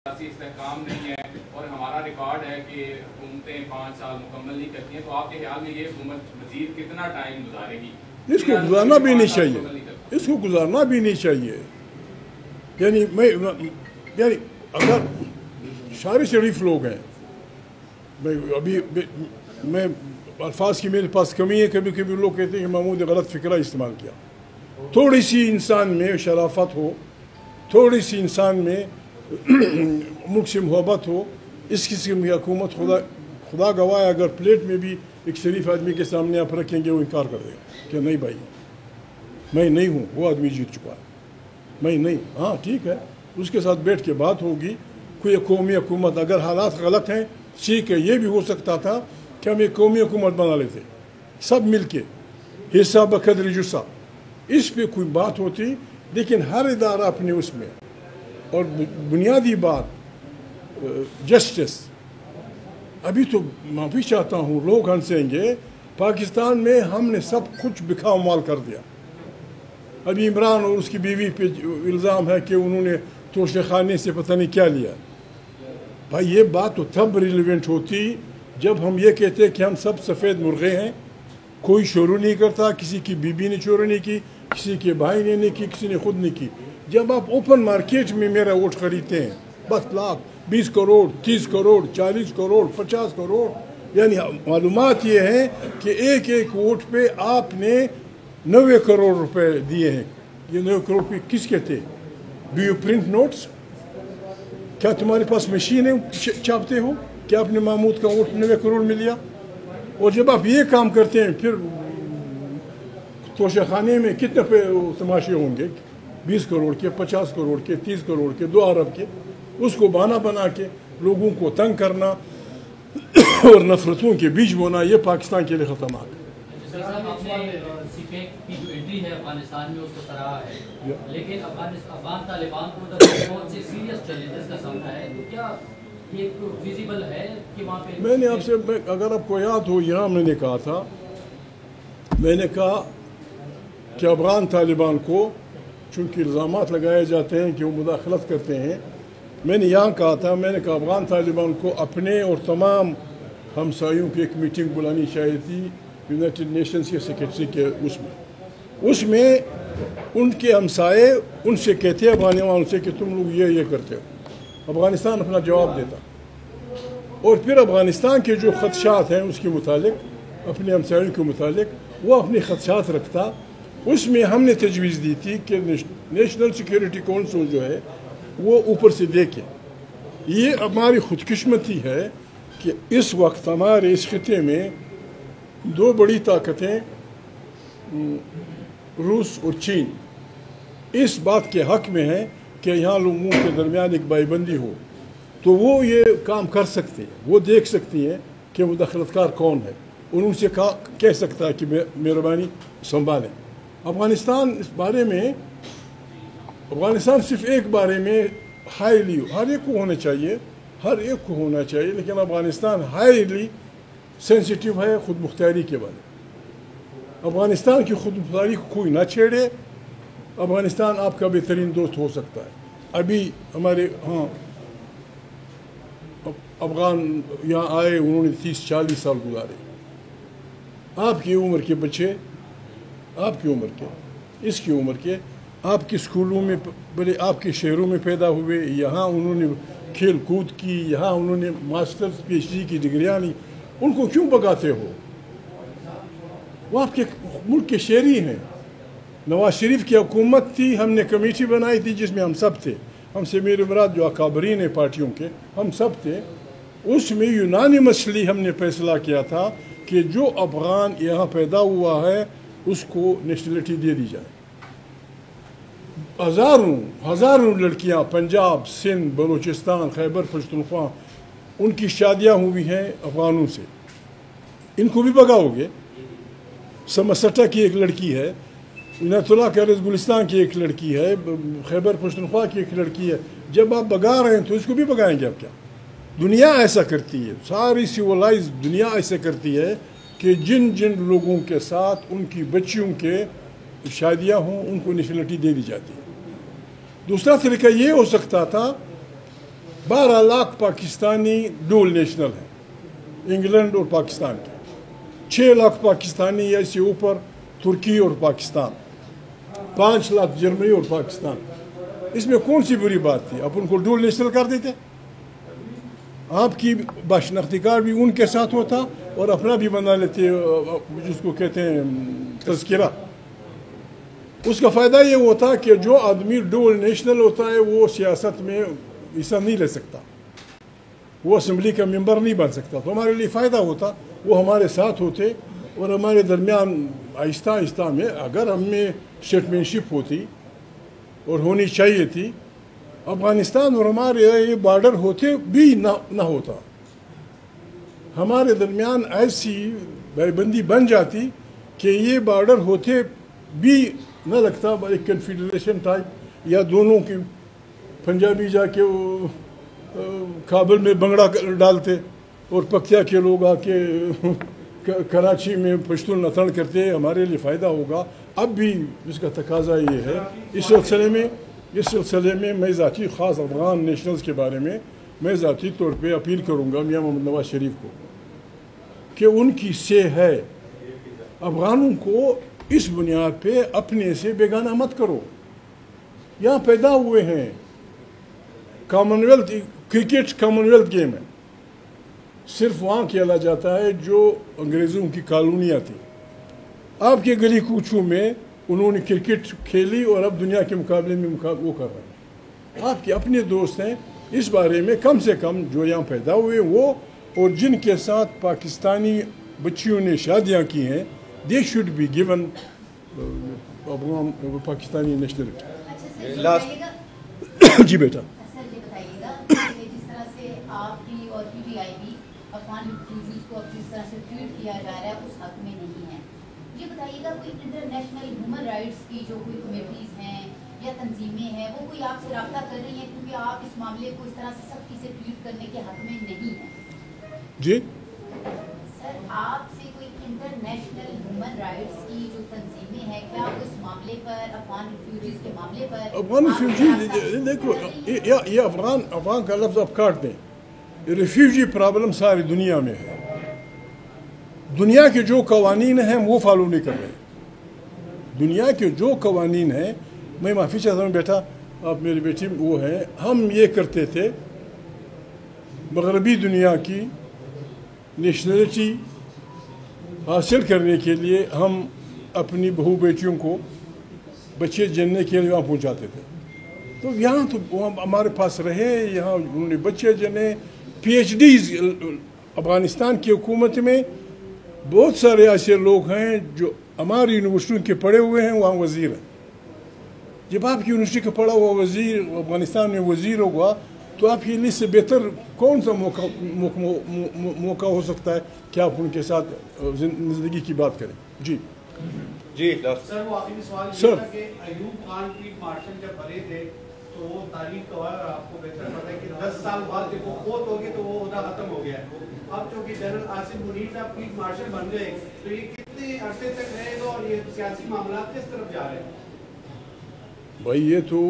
استحکام نہیں ہے اور ہمارا ریکارڈ ہے کہ حکومتیں 5 سال مکمل نہیں کرتی ہیں، تو آپ کے خیال میں یہ حکومت مزید کتنا ٹائم گزارے گی؟ اس کو گزارنا بھی نہیں چاہیے، اس کو گزارنا بھی نہیں چاہیے. یعنی اگر سارے شریف لوگ ہیں، میں الفاظ کی میرے پاس کمی ہے، کبھی کبھی لوگ کہتے ہیں کہ محمود نے غلط فکرہ استعمال کیا. تھوڑی سی انسان میں شرافت ہو، تھوڑی سی انسان میں ملک سے محبت ہو، اس قسم کی حکومت خدا گواہ اگر پلیٹ میں بھی ایک شریف آدمی کے سامنے آپ رکھیں گے وہ انکار کر دے گا کہ نہیں بھائی میں نہیں ہوں، وہ آدمی جیت چکا ہے، میں نہیں. ہاں ٹھیک ہے، اس کے ساتھ بیٹھ کے بات ہوگی. کوئی قومی حکومت اگر حالات غلط ہیں ٹھیک ہے، یہ بھی ہو سکتا تھا کہ ہم ایک قومی حکومت بنا لیتے سب مل کے، حصہ بقدر جسہ، اس پہ کوئی بات ہوتی. لیکن ہر ادارہ اپنے اس میں، اور بنیادی بات جسٹس. ابھی تو معافی چاہتا ہوں، لوگ ہنسیں گے، پاکستان میں ہم نے سب کچھ بکھا مال کر دیا. ابھی عمران اور اس کی بیوی پہ الزام ہے کہ انہوں نے توشے خانے سے پتہ نہیں کیا لیا. بھائی یہ بات تو تب ریلیونٹ ہوتی جب ہم یہ کہتے کہ ہم سب سفید مرغے ہیں، کوئی چوری نہیں کرتا، کسی کی بیوی نے چوری نہیں کی، کسی کے بھائی نے نہیں کی، کسی نے خود نہیں کی. جب آپ اوپن مارکیٹ میں میرا ووٹ خریدتے ہیں 10 لاکھ 20 کروڑ 30 کروڑ 40 کروڑ 50 کروڑ، یعنی معلومات یہ ہیں کہ ایک ایک ووٹ پہ آپ نے 90 کروڑ روپے دیے ہیں. یہ 90 کروڑ روپے کس کے تھے؟ Do you print notes? کیا تمہارے پاس مشین ہے چھاپتے ہو؟ کیا آپ نے محمود کا ووٹ 90 کروڑ میں لیا؟ اور جب آپ یہ کام کرتے ہیں پھر توشہ خانے میں کتنے تماشے ہوں گے؟ 20 کروڑ کے، 50 کروڑ کے، 30 کروڑ کے، 2 ارب کے. اس کو بہانہ بنا کے لوگوں کو تنگ کرنا اور نفرتوں کے بیج بونا، یہ پاکستان کے لیے خطرناک ہے. کی جو انٹری ہے افغانستان میں اس کو سراہا ہے، لیکن افغان طالبان کو بہت سے سیریس چیلنجز کا سامنا ہے، تو کیا یہ فیزیبل ہے کہ وہاں پہ؟ میں نے آپ سے، اگر آپ کو یاد ہو، یہاں میں نے کہا تھا، میں نے کہا کہ افغان طالبان کو چونکہ الزامات لگائے جاتے ہیں کہ وہ مداخلت کرتے ہیں، میں نے یہاں کہا تھا، میں نے کہا افغان طالبان کو اپنے اور تمام ہمسایوں کی ایک میٹنگ بلانی چاہیے تھی یونائٹڈ نیشنز کے سیکرٹری کے اس میں ان کے ہمسائے ان سے کہتے ہیں افغانستان سے کہ تم لوگ یہ کرتے ہو. افغانستان اپنا جواب دیتا، اور پھر افغانستان کے جو خدشات ہیں اس کے متعلق، اپنے ہمسایوں کے متعلق وہ اپنے خدشات رکھتا. اس میں ہم نے تجویز دی تھی کہ نیشنل سیکیورٹی کونسل جو ہے وہ اوپر سے دیکھے. یہ ہماری خود قسمتی ہے کہ اس وقت ہمارے اس خطے میں 2 بڑی طاقتیں روس اور چین اس بات کے حق میں ہیں کہ یہاں لوگوں کے درمیان ایک بائی بندی ہو، تو وہ یہ کام کر سکتے ہیں، وہ دیکھ سکتی ہیں کہ مداخلت کار کون ہے، اور ان سے کہہ سکتا ہے کہ مہربانی سنبھالیں. افغانستان اس بارے میں، افغانستان صرف ایک بارے میں ہائیلی، ہر ایک کو ہونا چاہیے، ہر ایک کو ہونا چاہیے، لیکن افغانستان ہائیلی سینسیٹیو ہے خود مختاری کے بارے. افغانستان کی خود مختاری کو کوئی نہ چھیڑے. افغانستان آپ کا بہترین دوست ہو سکتا ہے. ابھی ہمارے افغان یہاں آئے، انہوں نے 30-40 سال گزارے. آپ کی عمر کے بچے، آپ کی عمر کے، اس کی عمر کے، آپ کے اسکولوں میں، بڑے آپ کے شہروں میں پیدا ہوئے، یہاں انہوں نے کھیل کود کی، یہاں انہوں نے ماسٹرز PhD کی ڈگریاں لی. ان کو کیوں بگاتے ہو؟ وہ آپ کے ملک کے شہری ہیں. نواز شریف کی حکومت تھی، ہم نے کمیٹی بنائی تھی جس میں ہم سب تھے، ہم سے میرے مراد جو اکابرین ہیں پارٹیوں کے، ہم سب تھے. اس میں یونانیمسلی ہم نے فیصلہ کیا تھا کہ جو افغان یہاں پیدا ہوا ہے اس کو نیشنلٹی دے دی جائے. ہزاروں لڑکیاں پنجاب، سندھ، بلوچستان، خیبر پختونخوا، ان کی شادیاں ہوئی ہیں افغانوں سے. ان کو بھی بگاؤ گے؟ سمسٹا کی ایک لڑکی ہے، عنایت اللہ کیرز گلستان کی ایک لڑکی ہے، خیبر پختونخوا کی ایک لڑکی ہے. جب آپ بگا رہے ہیں تو اس کو بھی بگائیں گے آپ کیا؟ دنیا ایسا کرتی ہے، ساری سیولائز دنیا ایسا کرتی ہے کہ جن لوگوں کے ساتھ ان کی بچیوں کے شادیاں ہوں ان کو نیشنلٹی دے دی جاتی ہے. دوسرا طریقہ یہ ہو سکتا تھا 12 लाख पाकिस्तानी डुअल नेशनल हैं, इंग्लैंड और पाकिस्तान के। 6 लाख पाकिस्तानी या इससे ऊपर तुर्की और पाकिस्तान, 5 लाख जर्मनी और पाकिस्तान। इसमें कौन सी बुरी बात थी? आप उनको डुअल नेशनल कर देते, आपकी बाशनाख्ती कार्ड भी उनके साथ होता और अपना भी बना लेते, जिसको कहते हैं तज़किरा। उसका फ़ायदा ये होता कि जो आदमी डुअल नेशनल होता है वो सियासत में हिस्सा नहीं ले सकता, वो असम्बली का मेंबर नहीं बन सकता। तो हमारे लिए फ़ायदा होता, वो हमारे साथ होते और हमारे दरमियान आहिस्ता आहिस्ता में अगर हमें स्टेटमैनशिप होती और होनी चाहिए थी, अफ़गानिस्तान और हमारे ये बॉर्डर होते भी ना होता, हमारे दरमियान ऐसी बंदी बन जाती कि ये बॉर्डर होते भी न लगता, एक कन्फेडरेशन टाइप, या दोनों की पंजाबी जाके काबुल में बंगड़ा डालते और पक्तिया के लोग आके कराची में पश्तून नतन करते। हमारे लिए फ़ायदा होगा। अब भी इसका तकाजा ये है। इस सिलसिले में मैं ज़ाती ख़ास अफ़गान नेशनल्स के बारे में मैं ज़ाती तौर पे अपील करूँगा मियाँ मोहम्मद नवाज शरीफ को कि उनकी से है, अफ़गानों को इस बुनियाद पे अपने से बेगाना मत करो। यहाँ पैदा हुए हैं, कॉमनवेल्थ क्रिकेट कॉमनवेल्थ गेम है, सिर्फ वहाँ खेला जाता है जो अंग्रेज़ों की कॉलोनियाँ थी। आपके गली कूचों में उन्होंने क्रिकेट खेली और अब दुनिया के मुकाबले में वो कर रहे हैं। आपके अपने दोस्त हैं। इस बारे में कम से कम जो यहाँ पैदा हुए वो और जिनके साथ पाकिस्तानी बच्चियों ने शादियाँ की हैं, they should be given Pakistani nationality. जी बेटा, सर ये बताइएगा कि जिस तरह से आपकी और पीटीआई भी अफगान रिफ्यूजीज को अब जिस तरह से ट्रीट किया जा रहा है उस हक में नहीं है, ये बताइएगा कोई इंटरनेशनल ह्यूमन राइट्स की जो कोई कमेटीज़ हैं या तंजीमें हैं वो कोई आपसे रब्ता कर रही हैं, क्योंकि आप इस मामले को इस तरह से सख्ती से ट्रीट करने के हक में नहीं हैं? जी सर, आपसे कोई इंटरनेशनल ह्यूमन राइट्स की जो तंजीमें हैं, क्या वो इस मामले पर, अफगान रिफ्यूजीज के मामले पर अफगान रिफ्यूजी देखो, ये अफगान का लफ्ज़ आप काट दें, रिफ्यूजी प्रॉब्लम सारी दुनिया में है। दुनिया के जो कवानीन हैं वो फॉलो नहीं कर रहे। दुनिया के जो कवानीन हैं, मैं माफ़ी चाहता हूँ बेटा, आप मेरी बेटी वो हैं, हम ये करते थे मगरबी दुनिया की नेशनलिटी हासिल करने के लिए हम अपनी बहू बेटियों को बच्चे जनने के लिए वहाँ पहुँचाते थे। तो यहाँ तो हमारे पास रहे, यहाँ उन्होंने बच्चे जने, PhDs अफ़गानिस्तान की हुकूमत में बहुत सारे ऐसे लोग हैं जो हमारी यूनिवर्सिटी के पढ़े हुए हैं, वहाँ वज़ीर हैं। जब आपकी यूनिवर्सिटी का पढ़ा हुआ वज़ीर अफ़गानिस्तान में वज़ीर होगा तो आपके लिए से बेहतर कौन सा मौका हो सकता है कि आप उनके साथ ज़िंदगी की बात करें। जी सर, वो आखिरी सवाल ये था कि अयूब खान की मार्शल जब बने थे तो वो तारीख का है और आपको बेहतर पता है कि 10 साल बाद जब वो फोत हो गए तो वो ओहदा खत्म हो गया। अब चूंकि जनरल आसिम मुनीर साहब फील्ड मार्शल बन गए तो ये कितने अरसे तक रहेगा और ये सियासी मामला किस तरफ जा रहे हैं? भाई ये तो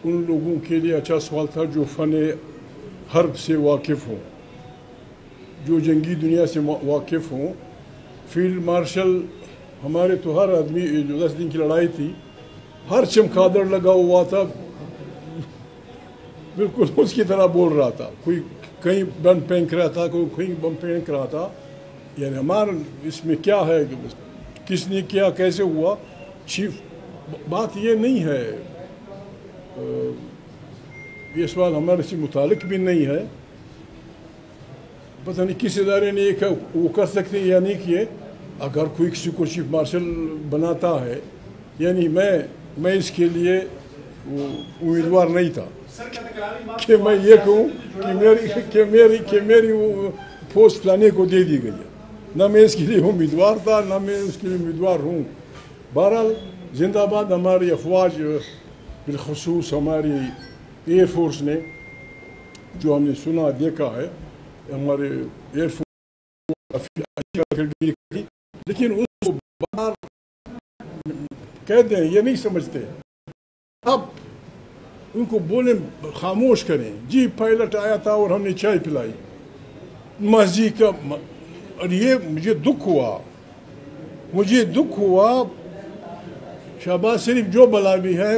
उन लोगों के लिए अच्छा सवाल था जो फ़न हर्ब से वाकिफ़ हों, जो जंगी दुनिया से वाकिफ़ हों। फील्ड मार्शल हमारे तो हर आदमी, जो 10 दिन की लड़ाई थी, हर चमगादड़ लगा हुआ था, बिल्कुल उसकी तरह बोल रहा था। कोई कहीं बम फेंक रहा था, कोई कहीं बम फेंक रहा था। यानी हमारा इसमें क्या है, किसने किया, कैसे हुआ, चीफ बात ये नहीं है। ये सवाल हमारे से मुतालिक भी नहीं है। पता नहीं किस इदारे ने एक वो कर सकते या नहीं किए। अगर कोई किसी को चीफ मार्शल बनाता है, यानी मैं इसके लिए वो उम्मीदवार नहीं था कि मैं ये कहूँ कि मेरी वो पोस्ट फलाने को दे दी गई है। ना मैं इसके लिए उम्मीदवार था, ना मैं उसके लिए उम्मीदवार हूँ। बहरहाल जिंदाबाद हमारी अफवाज, बिलखसूस हमारी एयरफोर्स ने, जो हमने सुना देखा है, हमारे एयरफोर्स, लेकिन उसको बाहर कहते हैं ये नहीं समझते। अब उनको बोले खामोश करें। जी पायलट आया था और हमने चाय पिलाई, मस्जिद का, और ये मुझे दुख हुआ। शहबाज शरीफ जो बला भी है,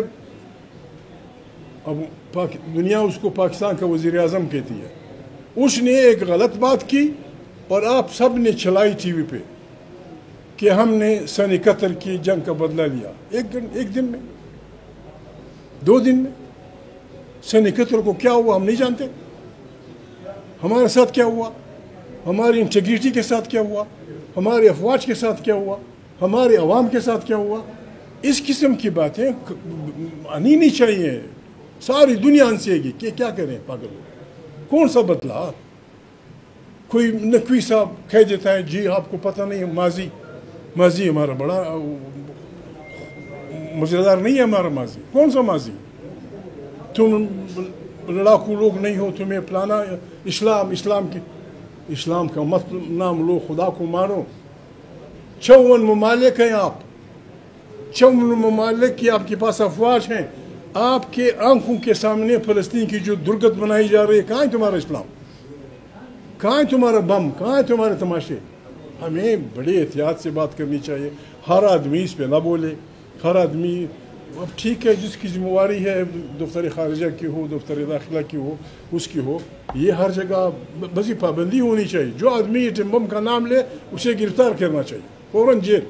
अब दुनिया उसको पाकिस्तान का वज़ीर आज़म कहती है, उसने एक गलत बात की और आप सब ने चलाई टीवी पे कि हमने सन 71 की जंग का बदला लिया। एक दिन में, 2 दिन में। सन 71 को क्या हुआ हम नहीं जानते। हमारे साथ क्या हुआ, हमारी इंटीग्रिटी के साथ क्या हुआ, हमारे अफवाज के साथ क्या हुआ, हमारे अवाम के साथ क्या हुआ। इस किस्म की बातें आनी नहीं चाहिए। सारी दुनिया हंसेगी कि क्या करें पागल लोग, कौन सा बदला। कोई नकवी साहब कह देता है जी आपको पता नहीं है, माजी हमारा बड़ा मज़ेदार नहीं है हमारा माजी। कौन सा माजी? तुम लड़ाकू लोग नहीं हो, तुम्हें फलाना इस्लाम का मतलब नाम लो, खुदा को मानो। 54 ममालिक हैं आप, 54 ममालिक की आपके पास अफवाज हैं। आपके आंखों के सामने फ़लस्तीन की जो दुर्गत बनाई जा रही है, कहाँ है तुम्हारा इस्लाम, कहाँ है तुम्हारा बम, कहाँ है तुम्हारे तमाशे। हमें बड़े एहतियात से बात करनी चाहिए। हर आदमी इस पे ना बोले, हर आदमी अब ठीक है जिसकी जिम्मेवारी है, दफ्तर खारिजा की हो, दफ्तर दाखिला की हो, उसकी हो, ये हर जगह बस पाबंदी होनी चाहिए। जो आदमी ये बम का नाम ले उसे गिरफ्तार करना चाहिए, फ़ौरन जेल।